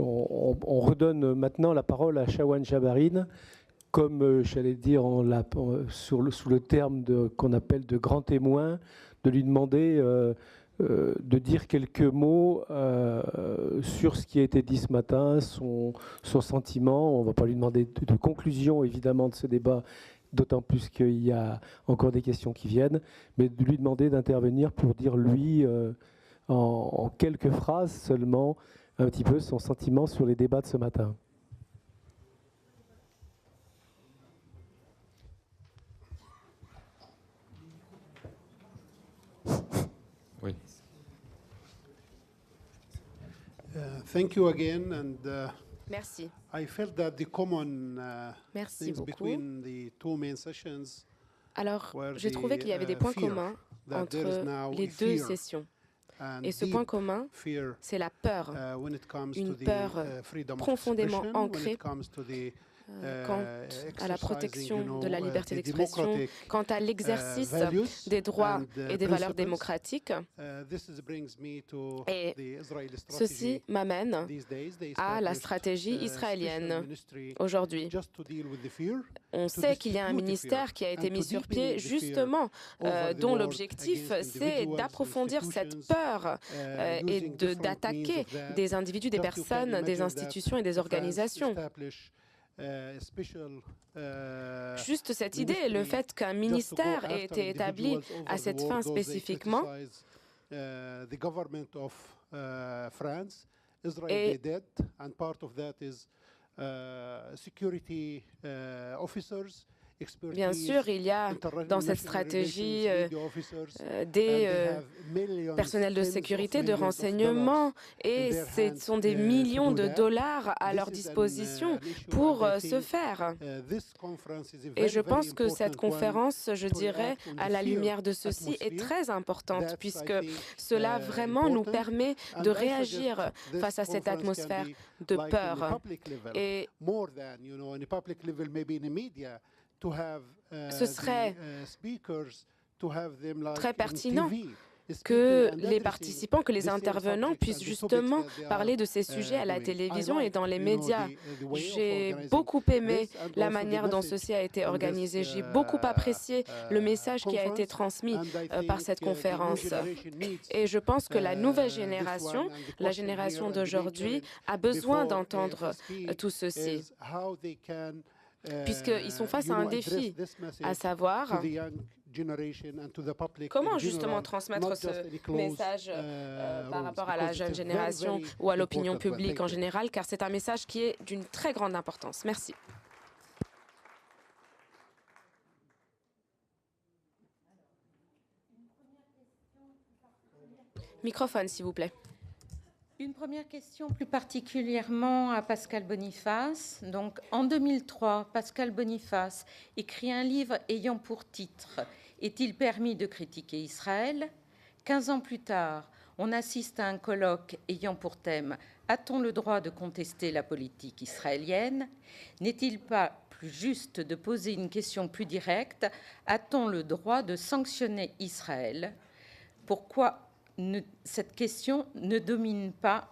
on redonne maintenant la parole à Shawan Jabarin, comme j'allais dire sous le terme qu'on appelle de grand témoin, de lui demander de dire quelques mots sur ce qui a été dit ce matin, son sentiment. On ne va pas lui demander de conclusion, évidemment, de ce débat, d'autant plus qu'il y a encore des questions qui viennent, mais de lui demander d'intervenir pour dire, lui, en quelques phrases seulement, un petit peu son sentiment sur les débats de ce matin. Oui. Thank you again, and Merci. I felt that the common Merci things beaucoup. between the two main sessions Alors, were j'ai trouvé qu'il y avait des points fear communs that there is now entre les a deux fear sessions. and Et ce deep point commun, fear c'est la peur, when it comes une to the peur freedom of profondément expression, when ancrée it comes to the quant à la protection de la liberté d'expression, quant à l'exercice des droits et des valeurs démocratiques. Et ceci m'amène à la stratégie israélienne aujourd'hui. On sait qu'il y a un ministère qui a été mis sur pied justement, dont l'objectif c'est d'approfondir cette peur et d'attaquer des individus, des personnes, des institutions et des organisations. Juste cette idée, le fait qu'un ministère ait été établi à cette fin spécifiquement, et bien sûr, il y a dans cette stratégie des personnels de sécurité, de renseignement, et ce sont des millions de dollars à leur disposition pour ce faire. Et je pense que cette conférence, je dirais, à la lumière de ceci, est très importante, puisque cela vraiment nous permet de réagir face à cette atmosphère de peur. Et ce serait très pertinent que les participants, que les intervenants puissent justement parler de ces sujets à la télévision et dans les médias. J'ai beaucoup aimé la manière dont ceci a été organisé. J'ai beaucoup apprécié le message qui a été transmis par cette conférence. Et je pense que la nouvelle génération, la génération d'aujourd'hui, a besoin d'entendre tout ceci, puisqu'ils sont face à un défi, à savoir comment justement transmettre ce message par rapport à la jeune génération ou à l'opinion publique en général, car c'est un message qui est d'une très grande importance. Merci. Microphone, s'il vous plaît. Une première question plus particulièrement à Pascal Boniface. Donc, en 2003, Pascal Boniface écrit un livre ayant pour titre « Est-il permis de critiquer Israël ?» 15 ans plus tard, on assiste à un colloque ayant pour thème « A-t-on le droit de contester la politique israélienne ?» N'est-il pas plus juste de poser une question plus directe ? A-t-on le droit de sanctionner Israël ? Pourquoi cette question ne domine pas,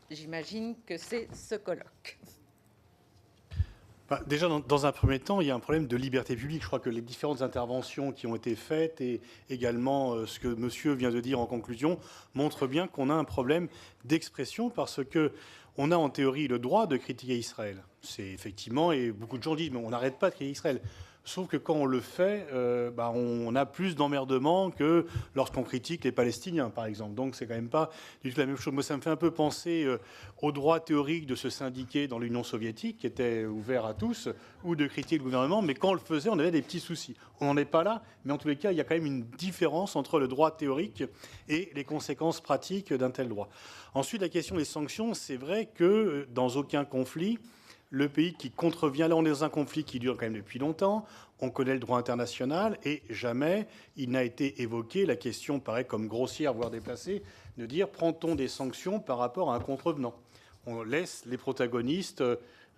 j'imagine que c'est ce colloque. Déjà, dans un premier temps, il y a un problème de liberté publique. Je crois que les différentes interventions qui ont été faites et également ce que monsieur vient de dire en conclusion montrent bien qu'on a un problème d'expression parce que on a en théorie le droit de critiquer Israël. C'est effectivement, et beaucoup de gens disent, mais on n'arrête pas de critiquer Israël. Sauf que quand on le fait, on a plus d'emmerdement que lorsqu'on critique les Palestiniens, par exemple. Donc, c'est quand même pas du tout la même chose. Moi, ça me fait un peu penser au droit théorique de se syndiquer dans l'Union soviétique, qui était ouvert à tous, ou de critiquer le gouvernement. Mais quand on le faisait, on avait des petits soucis. On n'en est pas là, mais en tous les cas, il y a quand même une différence entre le droit théorique et les conséquences pratiques d'un tel droit. Ensuite, la question des sanctions, c'est vrai que dans aucun conflit, le pays qui contrevient, là on est dans un conflit qui dure quand même depuis longtemps, on connaît le droit international et jamais il n'a été évoqué, la question paraît comme grossière, voire déplacée, de dire prend-on des sanctions par rapport à un contrevenant ? on laisse les protagonistes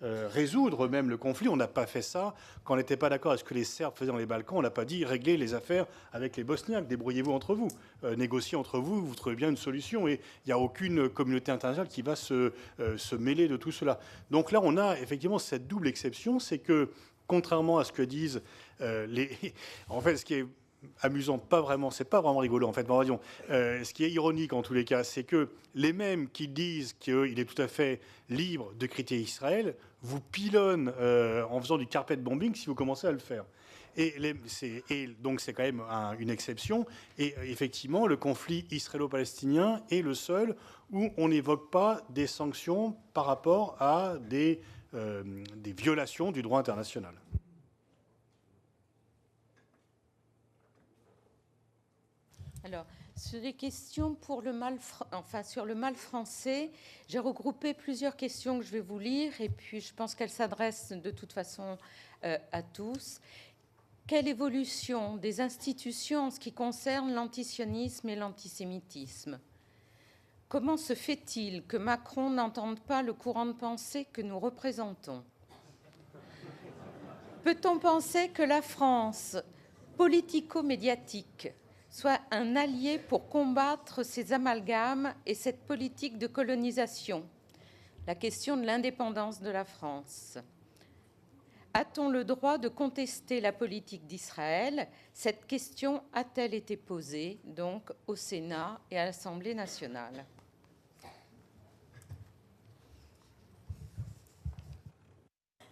résoudre même le conflit. On n'a pas fait ça quand on n'était pas d'accord avec ce que les Serbes faisaient dans les Balkans. On n'a pas dit régler les affaires avec les Bosniaques, débrouillez-vous entre vous, négociez entre vous, vous trouvez bien une solution. Et il n'y a aucune communauté internationale qui va se mêler de tout cela. Donc là, on a effectivement cette double exception, c'est que contrairement à ce que disent en fait, ce qui est amusant, c'est pas vraiment rigolo en fait. Bon, ce qui est ironique en tous les cas, c'est que les mêmes qui disent qu'il est tout à fait libre de critiquer Israël vous pilonnent en faisant du carpet bombing si vous commencez à le faire. Et donc c'est quand même une exception. Et effectivement, le conflit israélo-palestinien est le seul où on n'évoque pas des sanctions par rapport à des violations du droit international. Alors, sur les questions pour sur le mal français, j'ai regroupé plusieurs questions que je vais vous lire et puis je pense qu'elles s'adressent de toute façon à tous. Quelle évolution des institutions en ce qui concerne l'antisionisme et l'antisémitisme? Comment se fait-il que Macron n'entende pas le courant de pensée que nous représentons? Peut-on penser que la France politico-médiatique soit un allié pour combattre ces amalgames et cette politique de colonisation? La question de l'indépendance de la France. A-t-on le droit de contester la politique d'Israël? Cette question a-t-elle été posée donc au Sénat et à l'Assemblée nationale?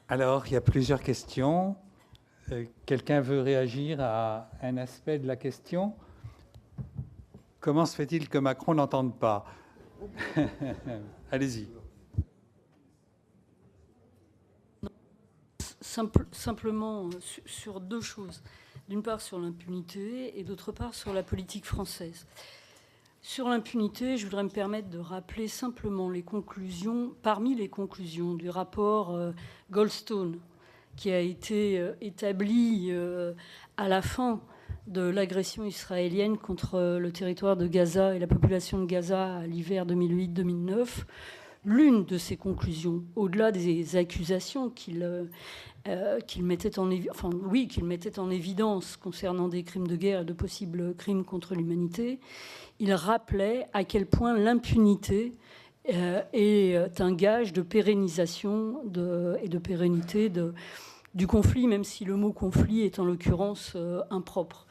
Alors, il y a plusieurs questions. Quelqu'un veut réagir à un aspect de la question? Comment se fait-il que Macron n'entende pas? Allez-y. Simplement sur deux choses. D'une part sur l'impunité et d'autre part sur la politique française. Sur l'impunité, je voudrais me permettre de rappeler simplement les conclusions, parmi les conclusions du rapport Goldstone, qui a été établi à la fin de l'agression israélienne contre le territoire de Gaza et la population de Gaza à l'hiver 2008-2009. L'une de ces conclusions, au-delà des accusations qu'il mettait en évidence concernant des crimes de guerre et de possibles crimes contre l'humanité, il rappelait à quel point l'impunité est un gage de pérennisation et de pérennité du conflit, même si le mot conflit est en l'occurrence impropre,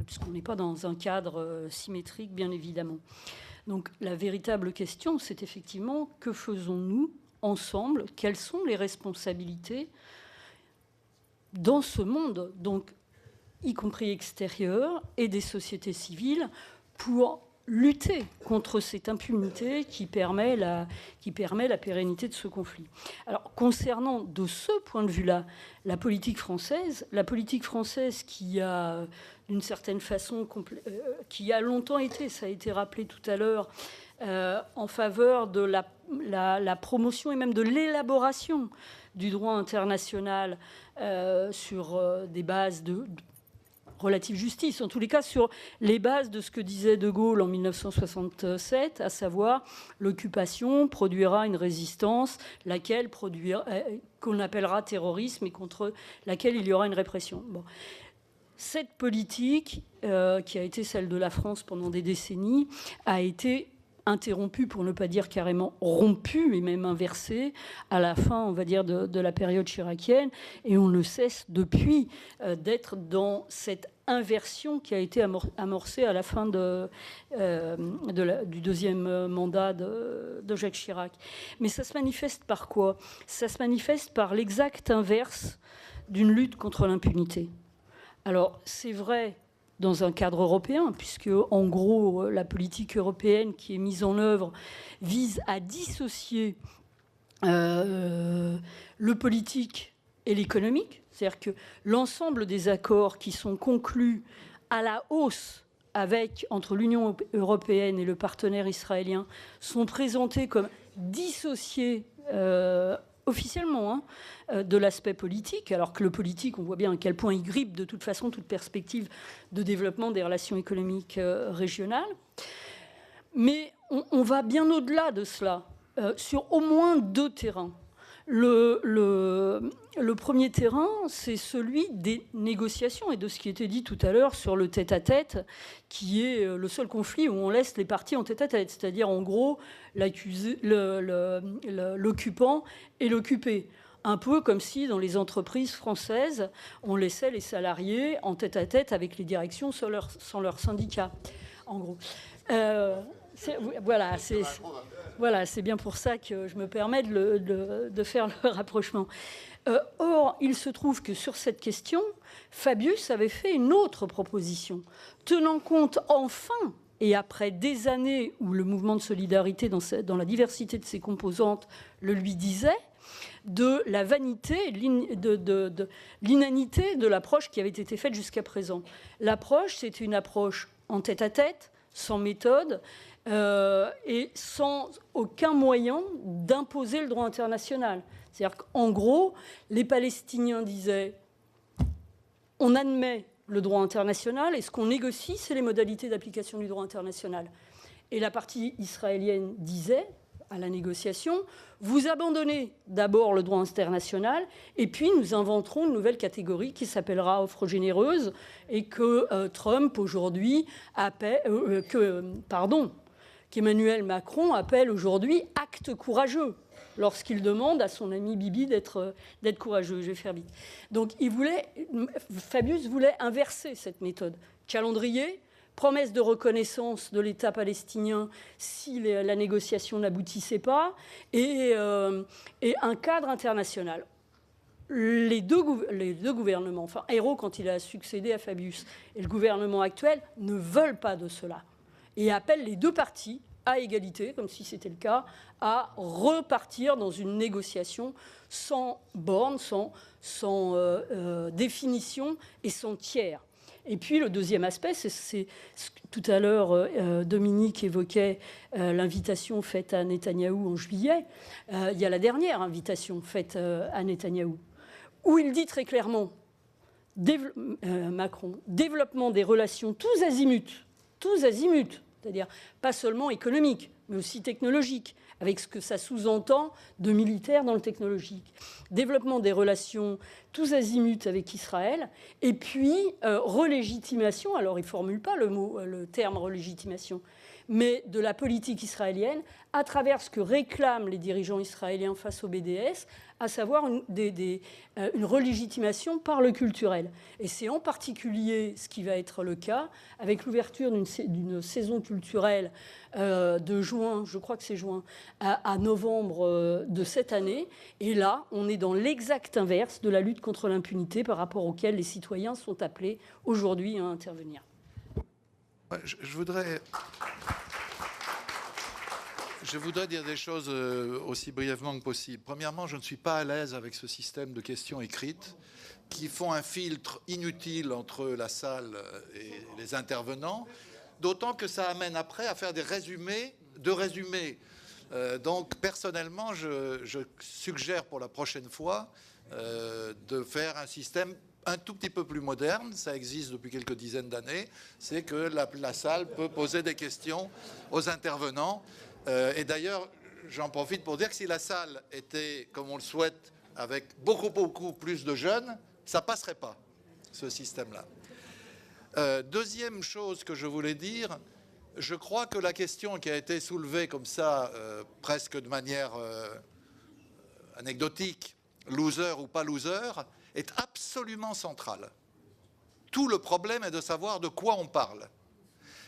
puisqu'on n'est pas dans un cadre symétrique, bien évidemment. Donc la véritable question, c'est effectivement que faisons-nous ensemble? Quelles sont les responsabilités dans ce monde, donc y compris extérieur, et des sociétés civiles, pour lutter contre cette impunité qui permet la pérennité de ce conflit. Alors, concernant de ce point de vue-là la politique française qui a, d'une certaine façon, qui a longtemps été, ça a été rappelé tout à l'heure, en faveur de la promotion et même de l'élaboration du droit international sur des bases de relative justice, en tous les cas sur les bases de ce que disait De Gaulle en 1967, à savoir l'occupation produira une résistance, laquelle qu'on appellera terrorisme et contre laquelle il y aura une répression. Bon. Cette politique, qui a été celle de la France pendant des décennies, a été interrompue, pour ne pas dire carrément rompue et même inversée à la fin, on va dire, de la période chiracienne. Et on ne cesse depuis d'être dans cette inversion qui a été amorcée à la fin du deuxième mandat de Jacques Chirac. Mais ça se manifeste par quoi? Ça se manifeste par l'exact inverse d'une lutte contre l'impunité. Alors, c'est vrai dans un cadre européen, puisque, en gros, la politique européenne qui est mise en œuvre vise à dissocier le politique et l'économique. C'est-à-dire que l'ensemble des accords qui sont conclus à la hausse entre l'Union européenne et le partenaire israélien sont présentés comme dissociés officiellement de l'aspect politique, alors que le politique, on voit bien à quel point il grippe de toute façon toute perspective de développement des relations économiques régionales. Mais on va bien au-delà de cela. sur au moins 2 terrains. Le premier terrain, c'est celui des négociations et de ce qui était dit tout à l'heure sur le tête-à-tête, qui est le seul conflit où on laisse les parties en tête-à-tête, c'est-à-dire en gros l'occupant et l'occupé. Un peu comme si dans les entreprises françaises, on laissait les salariés en tête-à-tête avec les directions sans leur syndicat, en gros. Voilà, c'est bien pour ça que je me permets de faire le rapprochement. Or, il se trouve que sur cette question, Fabius avait fait une autre proposition, tenant compte enfin, et après des années où le mouvement de solidarité dans la diversité de ses composantes le lui disait, de la vanité, de l'inanité de l'approche qui avait été faite jusqu'à présent. L'approche, c'est une approche en tête-à-tête, sans méthode, et sans aucun moyen d'imposer le droit international. C'est-à-dire qu'en gros, les Palestiniens disaient « on admet le droit international et ce qu'on négocie, c'est les modalités d'application du droit international ». Et la partie israélienne disait à la négociation « vous abandonnez d'abord le droit international et puis nous inventerons une nouvelle catégorie qui s'appellera offre généreuse et que Trump aujourd'hui appelle... qu'Emmanuel Macron appelle aujourd'hui acte courageux lorsqu'il demande à son ami Bibi d'être courageux. Je vais faire vite. Donc Fabius voulait inverser cette méthode. Calendrier, promesse de reconnaissance de l'État palestinien si la négociation n'aboutissait pas, et un cadre international. Les deux gouvernements, enfin Ayrault quand il a succédé à Fabius, et le gouvernement actuel ne veulent pas de cela, et appellent les deux parties à égalité, comme si c'était le cas, à repartir dans une négociation sans borne, sans définition et sans tiers. Et puis le deuxième aspect, c'est tout à l'heure Dominique évoquait l'invitation faite à Netanyahou en juillet. Il y a la dernière invitation faite à Netanyahou, où il dit très clairement, Macron, développement des relations tous azimuts, c'est-à-dire pas seulement économiques, mais aussi technologiques, avec ce que ça sous-entend de militaire dans le technologique. Développement des relations tous azimuts avec Israël, et puis relégitimation, alors il ne formule pas le terme relégitimation, mais de la politique israélienne à travers ce que réclament les dirigeants israéliens face au BDS, à savoir une relégitimation par le culturel. Et c'est en particulier ce qui va être le cas avec l'ouverture d'une saison culturelle de juin, je crois que c'est juin, à novembre de cette année. Et là, on est dans l'exact inverse de la lutte contre l'impunité par rapport auquel les citoyens sont appelés aujourd'hui à intervenir. Je voudrais dire des choses aussi brièvement que possible. Premièrement, je ne suis pas à l'aise avec ce système de questions écrites qui font un filtre inutile entre la salle et les intervenants, d'autant que ça amène après à faire des résumés de résumés. Donc, personnellement, je suggère pour la prochaine fois de faire un système un tout petit peu plus moderne, ça existe depuis quelques dizaines d'années, c'est que la salle peut poser des questions aux intervenants. Et d'ailleurs, j'en profite pour dire que si la salle était, comme on le souhaite, avec beaucoup plus de jeunes, ça ne passerait pas, ce système-là. Deuxième chose que je voulais dire, je crois que la question qui a été soulevée comme ça, presque de manière anecdotique, loser ou pas loser, est absolument centrale. Tout le problème est de savoir de quoi on parle.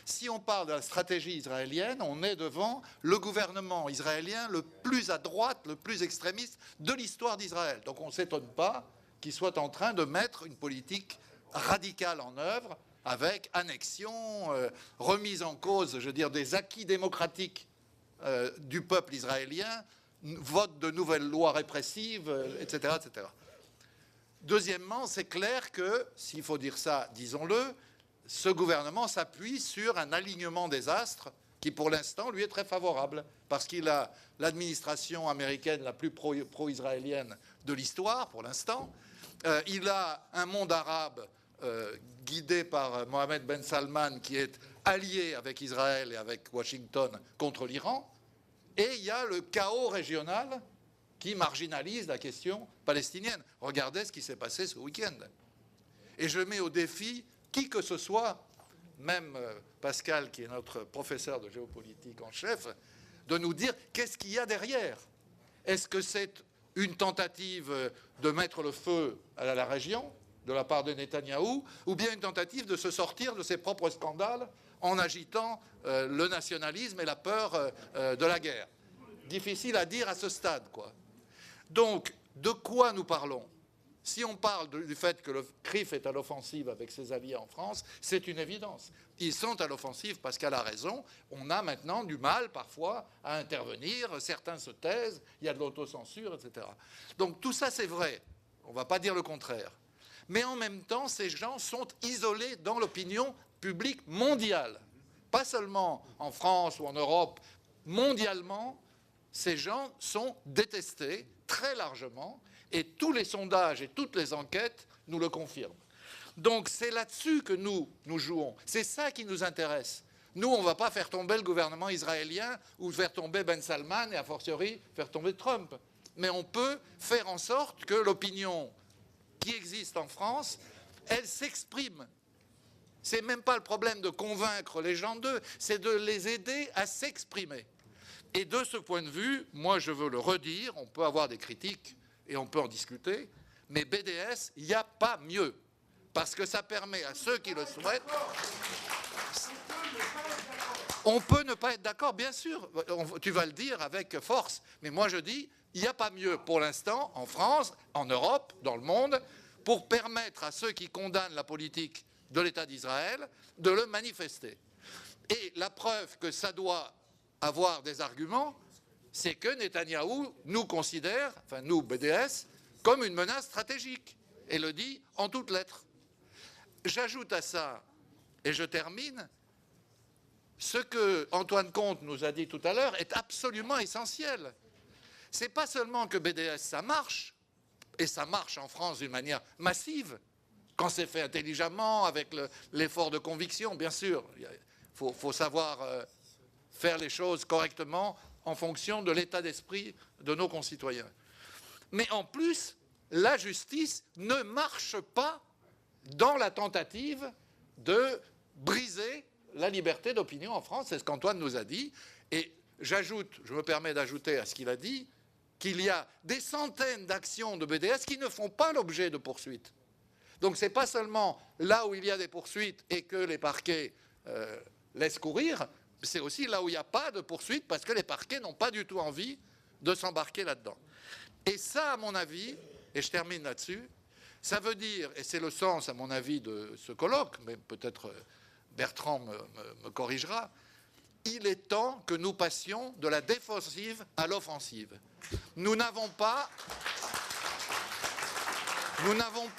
Si on parle de la stratégie israélienne, on est devant le gouvernement israélien le plus à droite, le plus extrémiste de l'histoire d'Israël. Donc on ne s'étonne pas qu'il soit en train de mettre une politique radicale en œuvre avec annexion, remise en cause, je veux dire, des acquis démocratiques du peuple israélien, vote de nouvelles lois répressives, etc., etc. Deuxièmement, c'est clair que, s'il faut dire ça, disons-le, ce gouvernement s'appuie sur un alignement des astres qui, pour l'instant, lui est très favorable, parce qu'il a l'administration américaine la plus pro-israélienne de l'histoire, pour l'instant. Il a un monde arabe guidé par Mohamed Ben Salman, qui est allié avec Israël et avec Washington contre l'Iran. et il y a le chaos régional qui marginalise la question palestinienne. Regardez ce qui s'est passé ce week-end. Et je mets au défi qui que ce soit, même Pascal, qui est notre professeur de géopolitique en chef, de nous dire qu'est-ce qu'il y a derrière. Est-ce que c'est une tentative de mettre le feu à la région de la part de Netanyahou, ou bien une tentative de se sortir de ses propres scandales en agitant le nationalisme et la peur de la guerre? Difficile à dire à ce stade, quoi. Donc, de quoi nous parlons? Si on parle du fait que le CRIF est à l'offensive avec ses alliés en France, c'est une évidence. Ils sont à l'offensive parce qu'elle a raison. On a maintenant du mal, parfois, à intervenir. Certains se taisent, il y a de l'autocensure, etc. Donc tout ça, c'est vrai. On ne va pas dire le contraire. Mais en même temps, ces gens sont isolés dans l'opinion publique mondiale. Pas seulement en France ou en Europe. Mondialement, ces gens sont détestés très largement. Et tous les sondages et toutes les enquêtes nous le confirment. Donc c'est là-dessus que nous jouons. C'est ça qui nous intéresse. Nous, on ne va pas faire tomber le gouvernement israélien ou faire tomber Ben Salman et a fortiori faire tomber Trump. Mais on peut faire en sorte que l'opinion qui existe en France, elle s'exprime. C'est même pas le problème de convaincre les gens d'eux, c'est de les aider à s'exprimer. Et de ce point de vue, moi je veux le redire, on peut avoir des critiques et on peut en discuter, mais BDS, il n'y a pas mieux. Parce que ça permet à ceux qui le souhaitent... On peut ne pas être d'accord, bien sûr, tu vas le dire avec force, mais moi je dis, il n'y a pas mieux pour l'instant, en France, en Europe, dans le monde, pour permettre à ceux qui condamnent la politique de l'État d'Israël de le manifester. Et la preuve que ça doit avoir des arguments, c'est que Netanyahou nous considère, enfin nous, BDS, comme une menace stratégique, et le dit en toutes lettres. J'ajoute à ça, et je termine, ce que Antoine Comte nous a dit tout à l'heure est absolument essentiel. C'est pas seulement que BDS, ça marche, et ça marche en France d'une manière massive, quand c'est fait intelligemment, avec l'effort de conviction, bien sûr. Il faut savoir faire les choses correctement, en fonction de l'état d'esprit de nos concitoyens. Mais en plus, la justice ne marche pas dans la tentative de briser la liberté d'opinion en France. C'est ce qu'Antoine nous a dit. Et j'ajoute, je me permets d'ajouter à ce qu'il a dit, qu'il y a des centaines d'actions de BDS qui ne font pas l'objet de poursuites. Donc ce n'est pas seulement là où il y a des poursuites et que les parquets laissent courir, c'est aussi là où il n'y a pas de poursuite parce que les parquets n'ont pas du tout envie de s'embarquer là-dedans. Et ça, à mon avis, et je termine là-dessus, ça veut dire, et c'est le sens, à mon avis, de ce colloque, mais peut-être Bertrand me corrigera, il est temps que nous passions de la défensive à l'offensive. Nous n'avons pas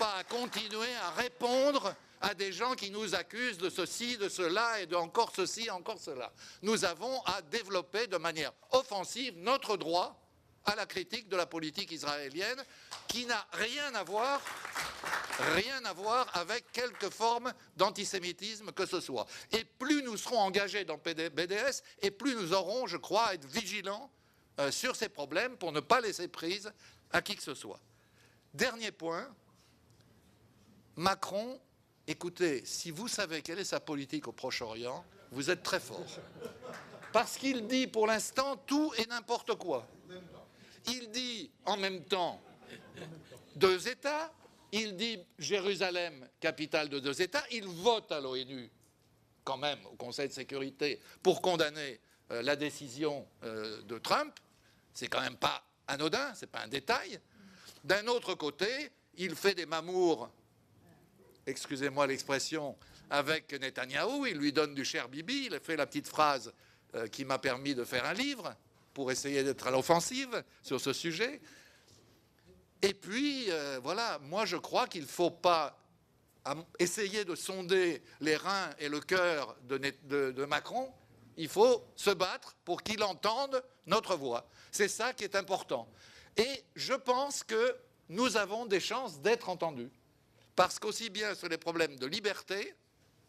à continuer à répondre à des gens qui nous accusent de ceci, de cela et de encore ceci, encore cela. Nous avons à développer de manière offensive notre droit à la critique de la politique israélienne qui n'a rien à voir avec quelque forme d'antisémitisme que ce soit. Et plus nous serons engagés dans BDS, et plus nous aurons, je crois, à être vigilants sur ces problèmes pour ne pas laisser prise à qui que ce soit. Dernier point, Macron, écoutez, si vous savez quelle est sa politique au Proche-Orient, vous êtes très fort. Parce qu'il dit pour l'instant tout et n'importe quoi. Il dit en même temps 2 États, il dit Jérusalem, capitale de 2 États, il vote à l'ONU, quand même, au Conseil de sécurité, pour condamner la décision de Trump. C'est quand même pas anodin, c'est pas un détail. D'un autre côté, il fait des mamours, excusez-moi l'expression, avec Netanyahou, il lui donne du cher bibi, il a fait la petite phrase qui m'a permis de faire un livre pour essayer d'être à l'offensive sur ce sujet. Et puis, voilà, moi je crois qu'il ne faut pas essayer de sonder les reins et le cœur de Macron. Il faut se battre pour qu'il entende notre voix. C'est ça qui est important. Et je pense que nous avons des chances d'être entendus. Parce qu'aussi bien sur les problèmes de liberté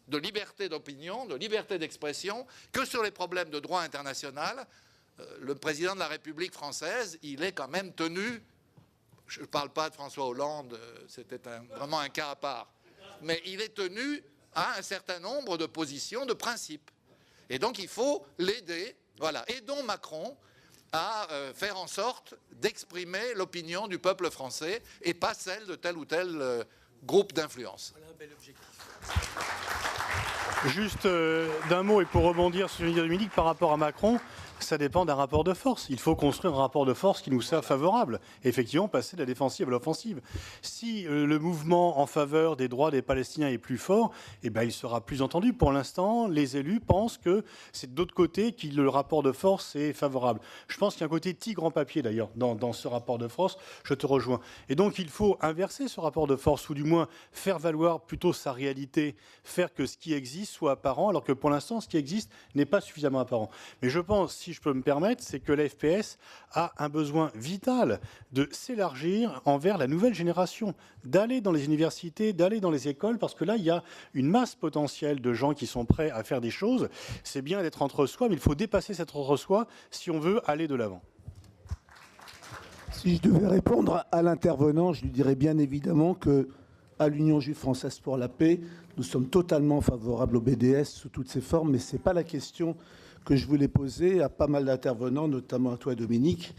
d'opinion, de liberté d'expression, que sur les problèmes de droit international, le président de la République française, il est quand même tenu, je ne parle pas de François Hollande, c'était vraiment un cas à part, mais il est tenu à un certain nombre de positions, de principes. Et donc il faut l'aider, voilà. Aidons Macron à faire en sorte d'exprimer l'opinion du peuple français et pas celle de tel ou tel groupe d'influence. Voilà un bel objectif. Juste d'un mot, et pour rebondir sur ce que dit Dominique, par rapport à Macron, ça dépend d'un rapport de force. Il faut construire un rapport de force qui nous soit favorable. Et effectivement, passer de la défensive à l'offensive. Si le mouvement en faveur des droits des Palestiniens est plus fort, eh ben, il sera plus entendu. Pour l'instant, les élus pensent que c'est de l'autre côté que le rapport de force est favorable. Je pense qu'il y a un côté tigre en papier, d'ailleurs, dans ce rapport de force. Je te rejoins. Et donc, il faut inverser ce rapport de force, ou du moins faire valoir plutôt sa réalité, faire que ce qui existe soit apparent, alors que pour l'instant, ce qui existe n'est pas suffisamment apparent. Mais je pense, si je peux me permettre, c'est que la FPS a un besoin vital de s'élargir envers la nouvelle génération, d'aller dans les universités, d'aller dans les écoles, parce que là, il y a une masse potentielle de gens qui sont prêts à faire des choses. C'est bien d'être entre soi, mais il faut dépasser cet entre-soi si on veut aller de l'avant. Si je devais répondre à l'intervenant, je lui dirais bien évidemment que à l'Union juive française pour la paix, nous sommes totalement favorables au BDS sous toutes ses formes, mais ce n'est pas la question que je voulais poser à pas mal d'intervenants, notamment à toi, Dominique.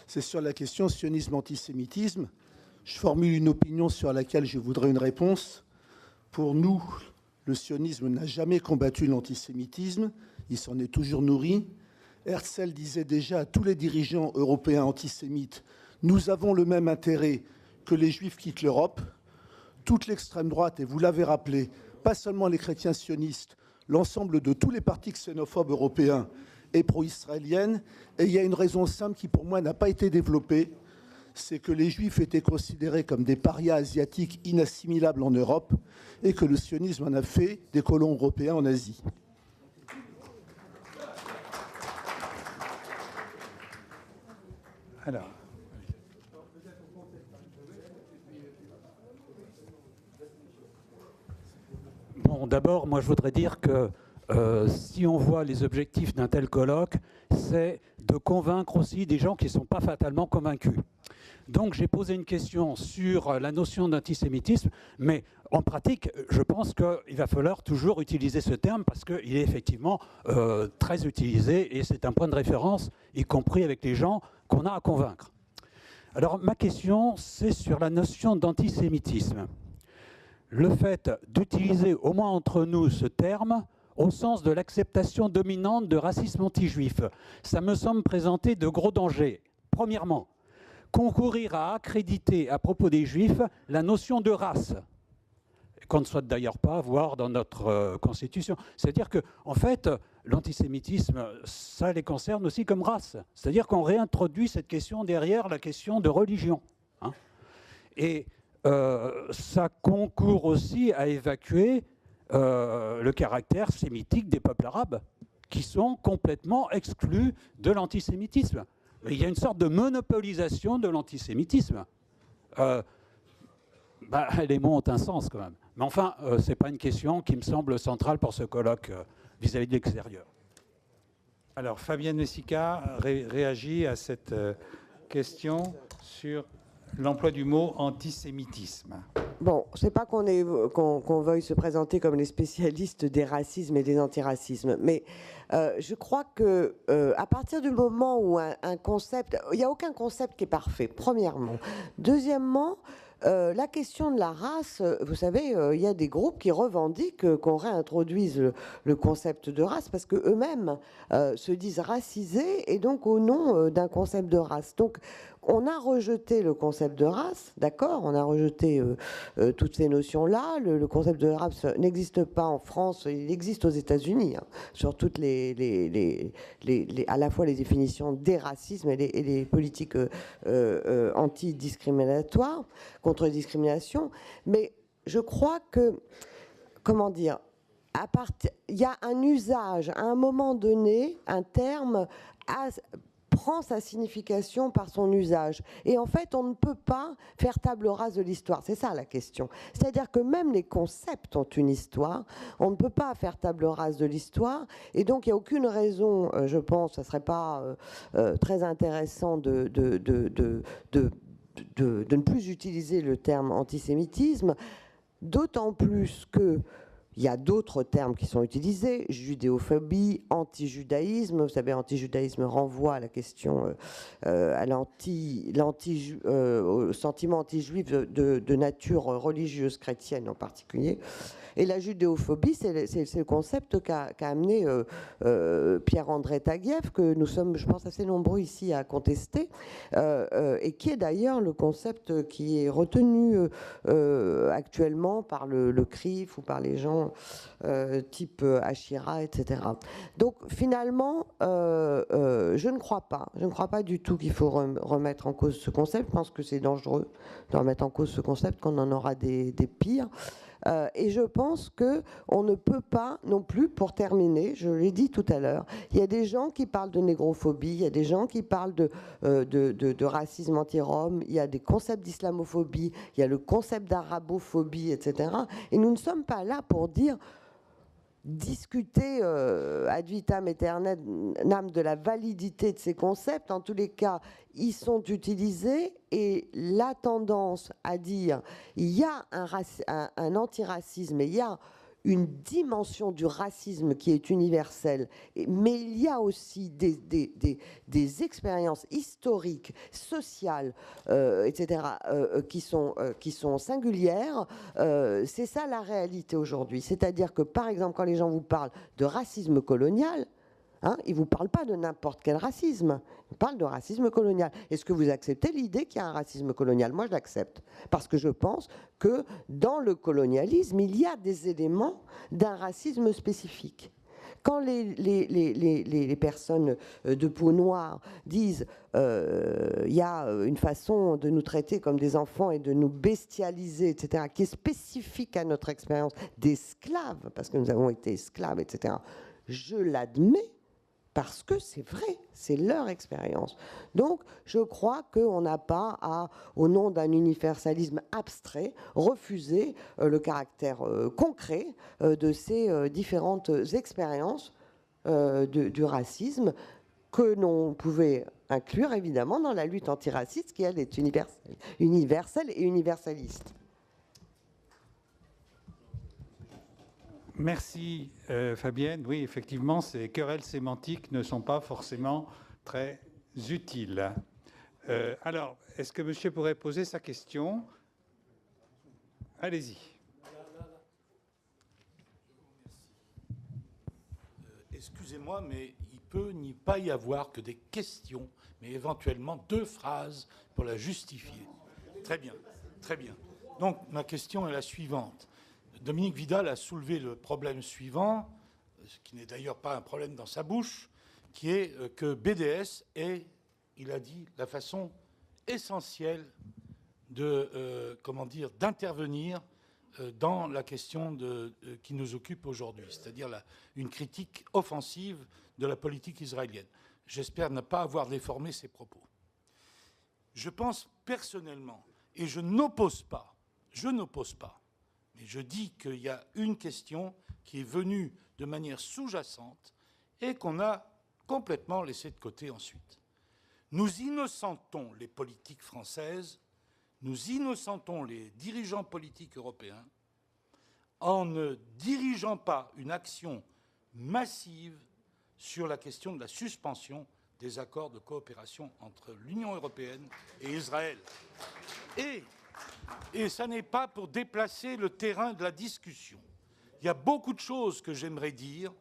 C'est sur la question sionisme-antisémitisme. Je formule une opinion sur laquelle je voudrais une réponse. Pour nous, le sionisme n'a jamais combattu l'antisémitisme, il s'en est toujours nourri. Herzl disait déjà à tous les dirigeants européens antisémites « Nous avons le même intérêt que les Juifs quittent l'Europe ». Toute l'extrême droite, et vous l'avez rappelé, pas seulement les chrétiens sionistes, l'ensemble de tous les partis xénophobes européens est pro-israélienne. Et il y a une raison simple qui, pour moi, n'a pas été développée, c'est que les Juifs étaient considérés comme des parias asiatiques inassimilables en Europe et que le sionisme en a fait des colons européens en Asie. Alors, bon, d'abord, moi, je voudrais dire que si on voit les objectifs d'un tel colloque, c'est de convaincre aussi des gens qui ne sont pas fatalement convaincus. Donc, j'ai posé une question sur la notion d'antisémitisme, mais en pratique, je pense qu'il va falloir toujours utiliser ce terme parce qu'il est effectivement très utilisé et c'est un point de référence, y compris avec les gens qu'on a à convaincre. Alors, ma question, c'est sur la notion d'antisémitisme. Le fait d'utiliser, au moins entre nous, ce terme au sens de l'acceptation dominante de racisme anti-juif, ça me semble présenter de gros dangers. Premièrement, concourir à accréditer à propos des Juifs la notion de race, qu'on ne souhaite d'ailleurs pas avoir dans notre Constitution. C'est-à-dire que, en fait, l'antisémitisme, ça les concerne aussi comme race. C'est-à-dire qu'on réintroduit cette question derrière la question de religion. Hein. Et ça concourt aussi à évacuer le caractère sémitique des peuples arabes, qui sont complètement exclus de l'antisémitisme. Il y a une sorte de monopolisation de l'antisémitisme. Les mots ont un sens quand même. Mais enfin, ce n'est pas une question qui me semble centrale pour ce colloque vis-à-vis de l'extérieur. Alors, Fabienne Messica réagit à cette question sur l'emploi du mot antisémitisme. Bon, je ne sais pas qu'on veuille se présenter comme les spécialistes des racismes et des antiracismes, mais je crois que à partir du moment où un concept, il n'y a aucun concept qui est parfait, premièrement. Deuxièmement, la question de la race, vous savez, il y a des groupes qui revendiquent qu'on réintroduise le concept de race parce qu'eux-mêmes se disent racisés et donc au nom d'un concept de race. Donc, on a rejeté le concept de race, d'accord, on a rejeté toutes ces notions-là. Le concept de race n'existe pas en France, il existe aux États-Unis, hein, sur toutes à la fois les définitions des racismes et les politiques antidiscriminatoires, contre les discriminations. Mais je crois que, comment dire, il y a un usage, à un moment donné, un terme prend sa signification par son usage. Et en fait, on ne peut pas faire table rase de l'histoire. C'est ça la question. C'est-à-dire que même les concepts ont une histoire. On ne peut pas faire table rase de l'histoire. Et donc, il n'y a aucune raison, je pense, ça ne serait pas très intéressant de ne plus utiliser le terme antisémitisme, d'autant plus que il y a d'autres termes qui sont utilisés, judéophobie, anti-judaïsme. Vous savez, anti-judaïsme renvoie à la question, au sentiment anti-juif de nature religieuse chrétienne en particulier. Et la judéophobie, c'est le concept qu'a amené Pierre-André Taguieff, que nous sommes, je pense, assez nombreux ici à contester, et qui est d'ailleurs le concept qui est retenu actuellement par le CRIF ou par les gens type Achira, etc. Donc finalement, je ne crois pas du tout qu'il faut remettre en cause ce concept. Je pense que c'est dangereux de remettre en cause ce concept, qu'on en aura des pires. Et je pense qu'on ne peut pas non plus, pour terminer, je l'ai dit tout à l'heure, il y a des gens qui parlent de négrophobie, il y a des gens qui parlent de racisme anti-rome, il y a des concepts d'islamophobie, il y a le concept d'arabophobie, etc. Et nous ne sommes pas là pour discuter ad vitam aeternam de la validité de ces concepts. En tous les cas, ils sont utilisés, et la tendance à dire il y a un antiracisme et il y a une dimension du racisme qui est universelle, mais il y a aussi des expériences historiques, sociales, etc., qui sont singulières. C'est ça la réalité aujourd'hui. C'est-à-dire que, par exemple, quand les gens vous parlent de racisme colonial, ils ne vous parlent pas de n'importe quel racisme. Ils parlent de racisme colonial. Est-ce que vous acceptez l'idée qu'il y a un racisme colonial? Moi, je l'accepte. Parce que je pense que dans le colonialisme, il y a des éléments d'un racisme spécifique. Quand les personnes de peau noire disent il y a une façon de nous traiter comme des enfants et de nous bestialiser, etc., qui est spécifique à notre expérience d'esclaves, parce que nous avons été esclaves, etc., je l'admets, parce que c'est vrai, c'est leur expérience. Donc, je crois qu'on n'a pas à, au nom d'un universalisme abstrait, refuser le caractère concret de ces différentes expériences du racisme que l'on pouvait inclure, évidemment, dans la lutte antiraciste, qui, elle, est universelle et universaliste. Merci Fabienne. Oui, effectivement, ces querelles sémantiques ne sont pas forcément très utiles. Alors, est-ce que monsieur pourrait poser sa question? Allez-y. Excusez-moi, mais il peut n'y pas y avoir que des questions, mais éventuellement 2 phrases pour la justifier. Très bien, très bien. Donc, ma question est la suivante. Dominique Vidal a soulevé le problème suivant, ce qui n'est d'ailleurs pas un problème dans sa bouche, qui est que BDS est, il a dit, la façon essentielle d'intervenir dans la question qui nous occupe aujourd'hui, c'est-à-dire une critique offensive de la politique israélienne. J'espère ne pas avoir déformé ses propos. Je pense personnellement, et je n'oppose pas, mais je dis qu'il y a une question qui est venue de manière sous-jacente et qu'on a complètement laissée de côté ensuite. Nous innocentons les politiques françaises, nous innocentons les dirigeants politiques européens en ne dirigeant pas une action massive sur la question de la suspension des accords de coopération entre l'Union européenne et Israël. Et ça n'est pas pour déplacer le terrain de la discussion. Il y a beaucoup de choses que j'aimerais dire,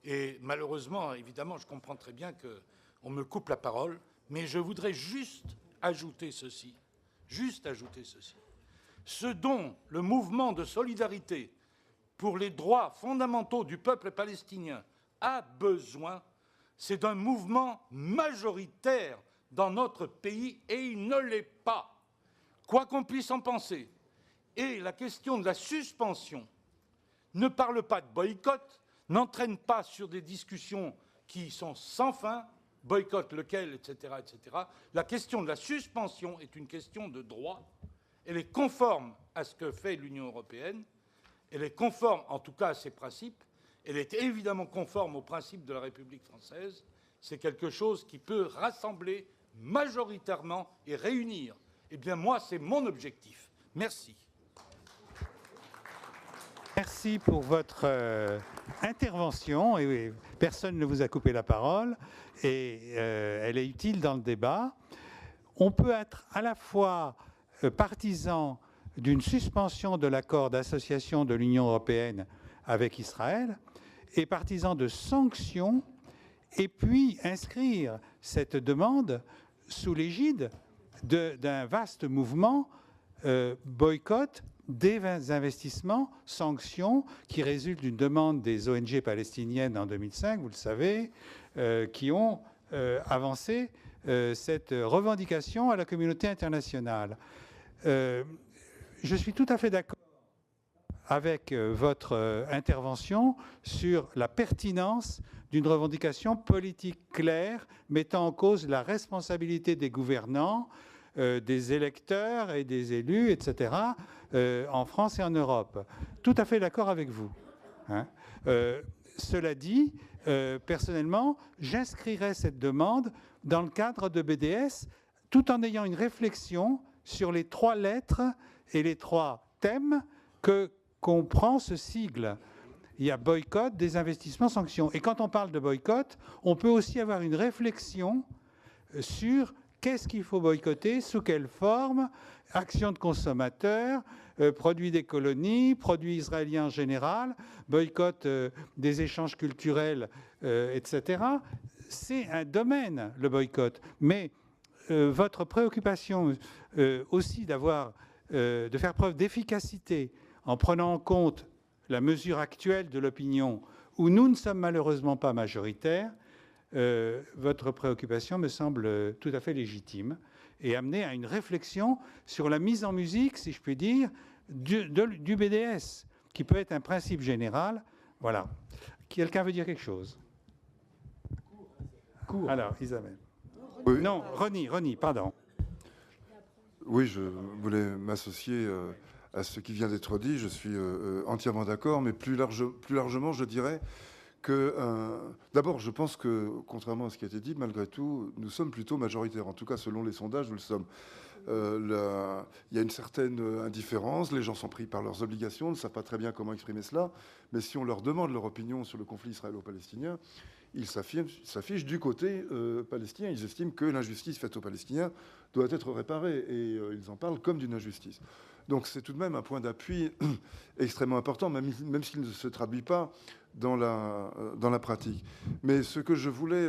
et malheureusement, évidemment, je comprends très bien qu'on me coupe la parole, mais je voudrais juste ajouter ceci. Ce dont le mouvement de solidarité pour les droits fondamentaux du peuple palestinien a besoin, c'est d'un mouvement majoritaire dans notre pays, et il ne l'est pas. Quoi qu'on puisse en penser. Et la question de la suspension ne parle pas de boycott, n'entraîne pas sur des discussions qui sont sans fin, boycott lequel, etc., etc. La question de la suspension est une question de droit. Elle est conforme à ce que fait l'Union européenne. Elle est conforme, en tout cas, à ses principes. Elle est évidemment conforme aux principes de la République française. C'est quelque chose qui peut rassembler majoritairement et réunir. Eh bien, moi, c'est mon objectif. Merci. Merci pour votre intervention. Et personne ne vous a coupé la parole. Et elle est utile dans le débat. On peut être à la fois partisan d'une suspension de l'accord d'association de l'Union européenne avec Israël et partisan de sanctions, et puis inscrire cette demande sous l'égide d'un vaste mouvement boycott des investissements, sanctions, qui résultent d'une demande des ONG palestiniennes en 2005, vous le savez, qui ont avancé cette revendication à la communauté internationale. Je suis tout à fait d'accord avec votre intervention sur la pertinence d'une revendication politique claire mettant en cause la responsabilité des gouvernants, des électeurs et des élus, etc., en France et en Europe. Tout à fait d'accord avec vous. Cela dit, personnellement, j'inscrirai cette demande dans le cadre de BDS, tout en ayant une réflexion sur les 3 lettres et les 3 thèmes que comprend ce sigle. Il y a boycott, désinvestissement, sanctions. Et quand on parle de boycott, on peut aussi avoir une réflexion sur qu'est-ce qu'il faut boycotter, sous quelle forme, actions de consommateurs, produits des colonies, produits israéliens en général, boycott des échanges culturels, etc. C'est un domaine, le boycott. Mais votre préoccupation aussi de faire preuve d'efficacité en prenant en compte la mesure actuelle de l'opinion, où nous ne sommes malheureusement pas majoritaires, votre préoccupation me semble tout à fait légitime et amener à une réflexion sur la mise en musique, si je puis dire, du BDS, qui peut être un principe général. Voilà. Quelqu'un veut dire quelque chose? Alors, Isabelle. Oui. Non, Ronnie, pardon. Oui, je voulais m'associer à ce qui vient d'être dit. Je suis entièrement d'accord, mais plus largement, je dirais que, d'abord, je pense que, contrairement à ce qui a été dit, malgré tout, nous sommes plutôt majoritaires. En tout cas, selon les sondages, nous le sommes. Il y a une certaine indifférence. Les gens sont pris par leurs obligations, ne savent pas très bien comment exprimer cela. Mais si on leur demande leur opinion sur le conflit israélo-palestinien, ils s'affichent du côté palestinien. Ils estiment que l'injustice faite aux Palestiniens doit être réparée. Et ils en parlent comme d'une injustice. Donc c'est tout de même un point d'appui extrêmement important, même s'il ne se traduit pas dans la pratique. Mais ce que je voulais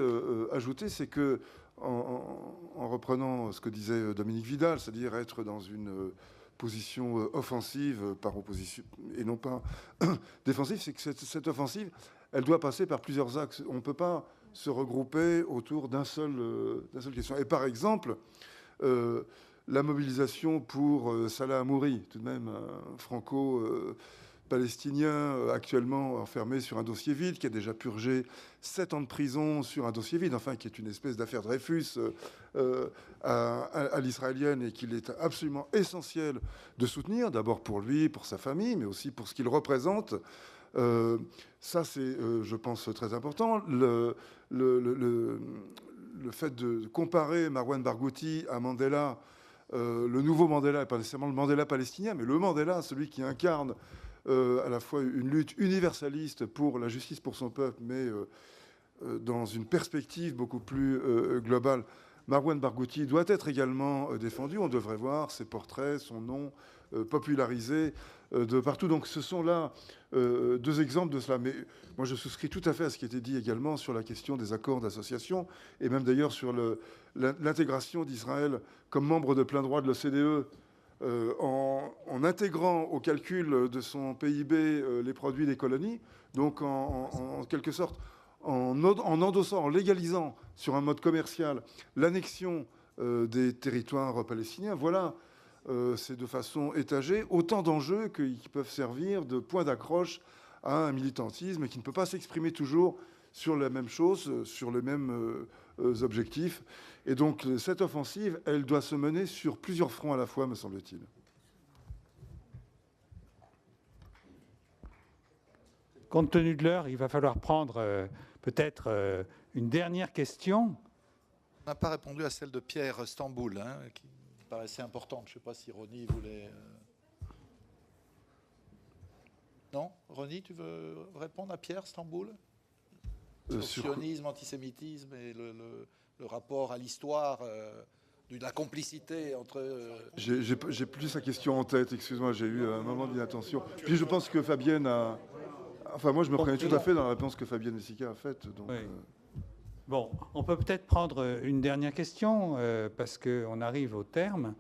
ajouter, c'est que, en reprenant ce que disait Dominique Vidal, c'est-à-dire être dans une position offensive par opposition et non pas défensive, c'est que cette offensive, elle doit passer par plusieurs axes. On ne peut pas se regrouper autour d'un seul question. Et par exemple, la mobilisation pour Salah Hamouri, tout de même un franco-palestinien actuellement enfermé sur un dossier vide, qui a déjà purgé 7 ans de prison sur un dossier vide, enfin qui est une espèce d'affaire Dreyfus à l'israélienne, et qu'il est absolument essentiel de soutenir, d'abord pour lui, pour sa famille, mais aussi pour ce qu'il représente. Ça, c'est, je pense, très important. Le fait de comparer Marwan Barghouti à Mandela, le nouveau Mandela, et pas nécessairement le Mandela palestinien, mais le Mandela, celui qui incarne à la fois une lutte universaliste pour la justice pour son peuple, mais dans une perspective beaucoup plus globale. Marwan Barghouti doit être également défendu. On devrait voir ses portraits, son nom popularisé de partout. Donc ce sont là 2 exemples de cela. Mais moi, je souscris tout à fait à ce qui a été dit également sur la question des accords d'association, et même d'ailleurs sur l'intégration d'Israël comme membre de plein droit de l'OCDE, en intégrant au calcul de son PIB les produits des colonies, donc en quelque sorte en endossant, en légalisant sur un mode commercial l'annexion des territoires palestiniens. Voilà, c'est de façon étagée autant d'enjeux qui peuvent servir de point d'accroche à un militantisme qui ne peut pas s'exprimer toujours sur la même chose, sur les mêmes objectifs. Et donc, cette offensive, elle doit se mener sur plusieurs fronts à la fois, me semble-t-il. Compte tenu de l'heure, il va falloir prendre peut-être une dernière question. On n'a pas répondu à celle de Pierre Stamboul, hein, qui me paraissait importante. Je ne sais pas si Ronnie voulait... Non, Ronnie, tu veux répondre à Pierre Stamboul sur sionisme, antisémitisme et le rapport à l'histoire de la complicité entre... J'ai plus sa question en tête, excuse-moi, j'ai eu un moment d'inattention. Puis je pense que Fabienne a... Enfin, moi, je me reconnais tout à fait dans la réponse que Fabienne Messica a faite. Donc, oui. Bon, on peut peut-être prendre une dernière question, parce qu'on arrive au terme.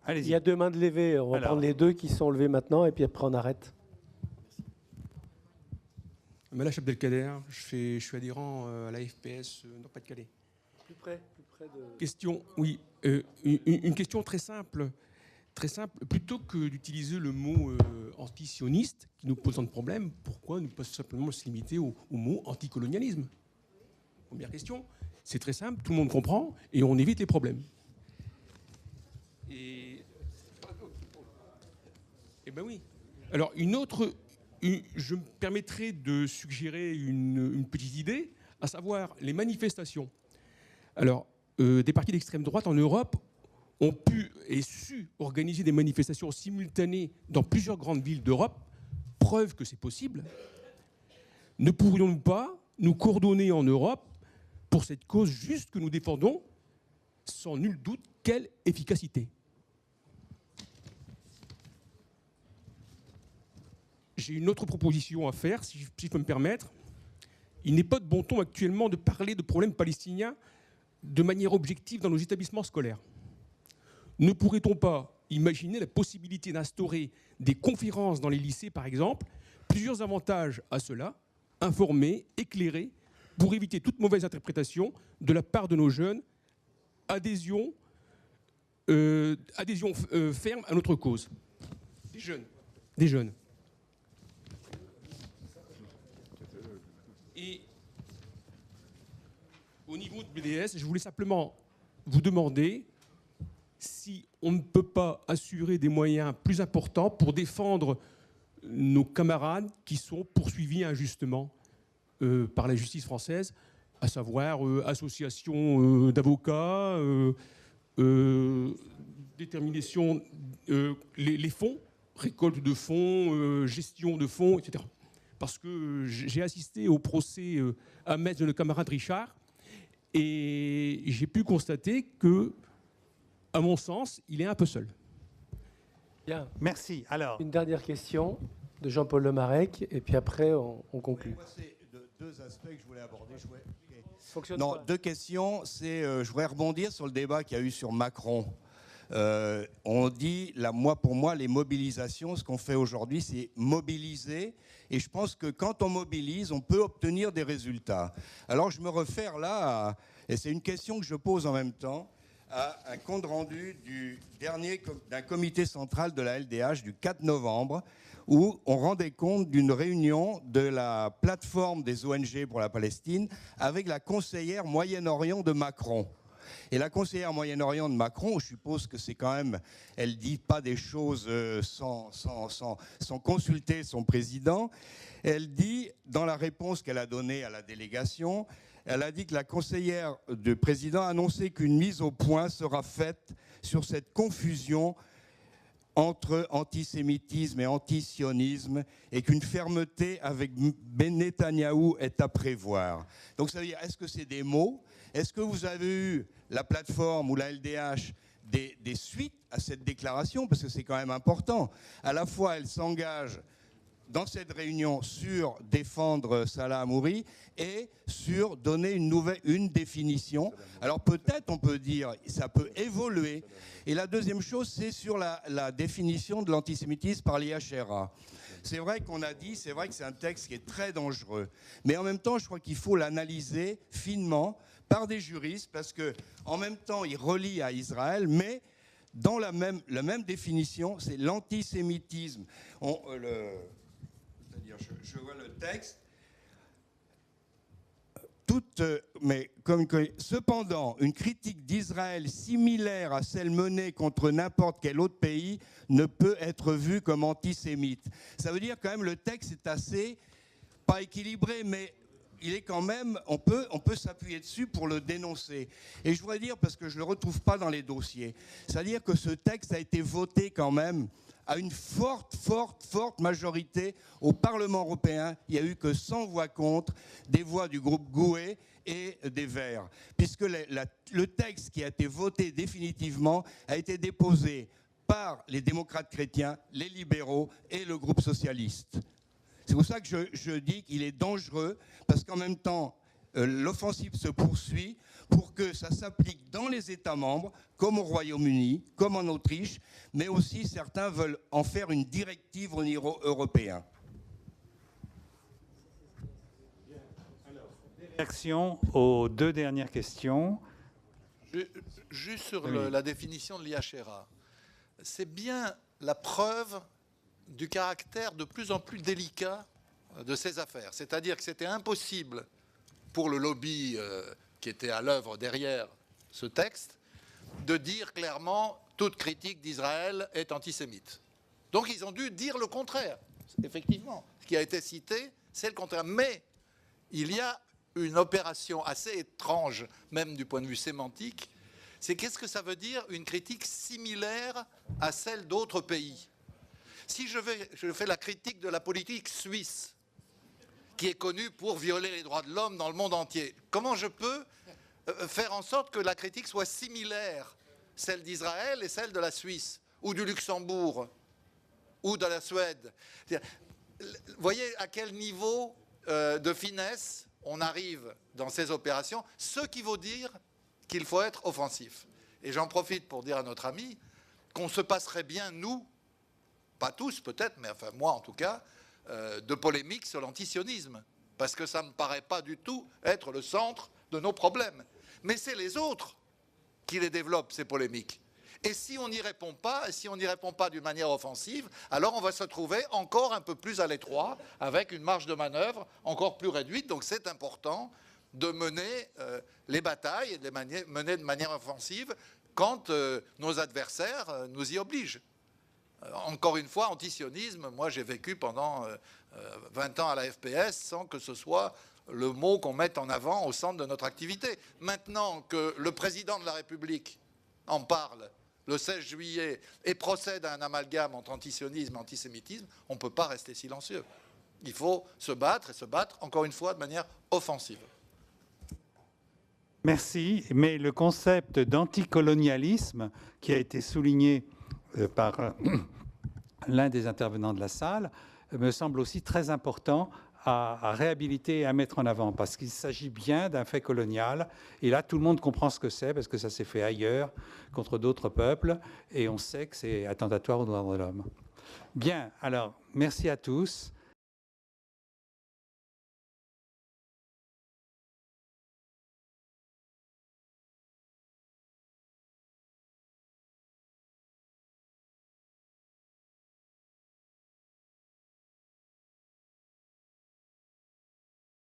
Allez-y. Il y a 2 mains de levées. On va prendre les 2 qui sont levées maintenant, et puis après, on arrête. Malach Abdelkader, je suis adhérent à la FPS Nord-Pas-de-Calais. Plus près de... Question, oui. Une question très simple. Très simple. Plutôt que d'utiliser le mot antisioniste, qui nous pose tant de problèmes, pourquoi ne pas simplement se limiter au mot anticolonialisme? Première question. C'est très simple, tout le monde comprend, et on évite les problèmes. Et ben oui. Alors, je me permettrai de suggérer une petite idée, à savoir les manifestations. Alors, des partis d'extrême droite en Europe ont pu et su organiser des manifestations simultanées dans plusieurs grandes villes d'Europe, preuve que c'est possible. Ne pourrions-nous pas nous coordonner en Europe pour cette cause juste que nous défendons, sans nul doute, quelle efficacité? J'ai une autre proposition à faire, si je peux me permettre. Il n'est pas de bon ton actuellement de parler de problèmes palestiniens de manière objective dans nos établissements scolaires. Ne pourrait-on pas imaginer la possibilité d'instaurer des conférences dans les lycées, par exemple? Plusieurs avantages à cela: informer, éclairer, pour éviter toute mauvaise interprétation de la part de nos jeunes, adhésion ferme à notre cause. Des jeunes. Et au niveau de BDS, je voulais simplement vous demander si on ne peut pas assurer des moyens plus importants pour défendre nos camarades qui sont poursuivis injustement par la justice française, à savoir association d'avocats, détermination, les fonds, récolte de fonds, gestion de fonds, etc. Parce que j'ai assisté au procès à Metz de notre camarade Richard, et j'ai pu constater que, à mon sens, il est un peu seul. Bien, merci. Alors, une dernière question de Jean-Paul Lemarec, et puis après, on conclut. Moi, c'est deux aspects que je voulais aborder. Non, 2 questions. Je voudrais rebondir sur le débat qu'il y a eu sur Macron. On dit, pour moi, les mobilisations, ce qu'on fait aujourd'hui, c'est mobiliser. Et je pense que quand on mobilise, on peut obtenir des résultats. Alors, je me réfère là, et c'est une question que je pose en même temps, à un compte rendu d'un comité central de la LDH du 4 novembre, où on rendait compte d'une réunion de la plateforme des ONG pour la Palestine avec la conseillère Moyen-Orient de Macron. Et la conseillère Moyen-Orient de Macron, je suppose que c'est quand même, elle ne dit pas des choses sans consulter son président. Elle dit, dans la réponse qu'elle a donnée à la délégation, elle a dit que la conseillère du président a annoncé qu'une mise au point sera faite sur cette confusion entre antisémitisme et antisionisme, et qu'une fermeté avec Netanyahou est à prévoir. Donc ça veut dire, est-ce que c'est des mots? Est-ce que vous avez eu, la plateforme ou la LDH, des suites à cette déclaration? Parce que c'est quand même important. À la fois, elle s'engage dans cette réunion sur défendre Salah Hamouri et sur donner une définition. Alors peut-être on peut dire ça peut évoluer. Et la deuxième chose, c'est sur la définition de l'antisémitisme par l'IHRA. C'est vrai qu'on a dit, c'est vrai que c'est un texte qui est très dangereux. Mais en même temps, je crois qu'il faut l'analyser finement par des juristes, parce qu'en même temps, il relie à Israël, mais dans la même définition, c'est l'antisémitisme. C'est-à-dire, je vois le texte. Cependant, une critique d'Israël similaire à celle menée contre n'importe quel autre pays ne peut être vue comme antisémite. Ça veut dire quand même le texte est assez, pas équilibré, mais il est quand même, on peut s'appuyer dessus pour le dénoncer. Et je voudrais dire, parce que je ne le retrouve pas dans les dossiers, c'est-à-dire que ce texte a été voté quand même à une forte majorité au Parlement européen. Il n'y a eu que 100 voix contre, des voix du groupe GUE et des Verts, puisque le texte qui a été voté définitivement a été déposé par les démocrates chrétiens, les libéraux et le groupe socialiste. C'est pour ça que je dis qu'il est dangereux, parce qu'en même temps, l'offensive se poursuit pour que ça s'applique dans les États membres, comme au Royaume-Uni, comme en Autriche, mais aussi certains veulent en faire une directive au niveau européen. Réaction aux deux dernières questions. Juste sur la définition de l'IHRA. C'est bien la preuve du caractère de plus en plus délicat de ces affaires. C'est-à-dire que c'était impossible pour le lobby qui était à l'œuvre derrière ce texte de dire clairement toute critique d'Israël est antisémite. Donc ils ont dû dire le contraire. Effectivement, ce qui a été cité, c'est le contraire. Mais il y a une opération assez étrange, même du point de vue sémantique, c'est qu'est-ce que ça veut dire une critique similaire à celle d'autres pays? Si je fais la critique de la politique suisse, qui est connue pour violer les droits de l'homme dans le monde entier, comment je peux faire en sorte que la critique soit similaire, celle d'Israël et celle de la Suisse, ou du Luxembourg, ou de la Suède? Vous voyez à quel niveau de finesse on arrive dans ces opérations, ce qui veut dire qu'il faut être offensif. Et j'en profite pour dire à notre ami qu'on se passerait bien, nous, pas tous peut-être, mais enfin moi en tout cas, de polémiques sur l'antisionisme, parce que ça ne me paraît pas du tout être le centre de nos problèmes. Mais c'est les autres qui les développent, ces polémiques. Et si on n'y répond pas, et si on n'y répond pas d'une manière offensive, alors on va se trouver encore un peu plus à l'étroit, avec une marge de manœuvre encore plus réduite. Donc c'est important de mener les batailles et de les mener de manière offensive quand nos adversaires nous y obligent. Encore une fois, antisionisme, moi j'ai vécu pendant 20 ans à la FPS sans que ce soit le mot qu'on mette en avant au centre de notre activité. Maintenant que le président de la République en parle le 16 juillet et procède à un amalgame entre antisionisme et antisémitisme, on ne peut pas rester silencieux. Il faut se battre, et se battre, encore une fois, de manière offensive. Merci, mais le concept d'anticolonialisme qui a été souligné par l'un des intervenants de la salle me semble aussi très important à réhabiliter et à mettre en avant, parce qu'il s'agit bien d'un fait colonial, et là tout le monde comprend ce que c'est, parce que ça s'est fait ailleurs, contre d'autres peuples, et on sait que c'est attentatoire aux droits de l'homme. Bien, alors, merci à tous.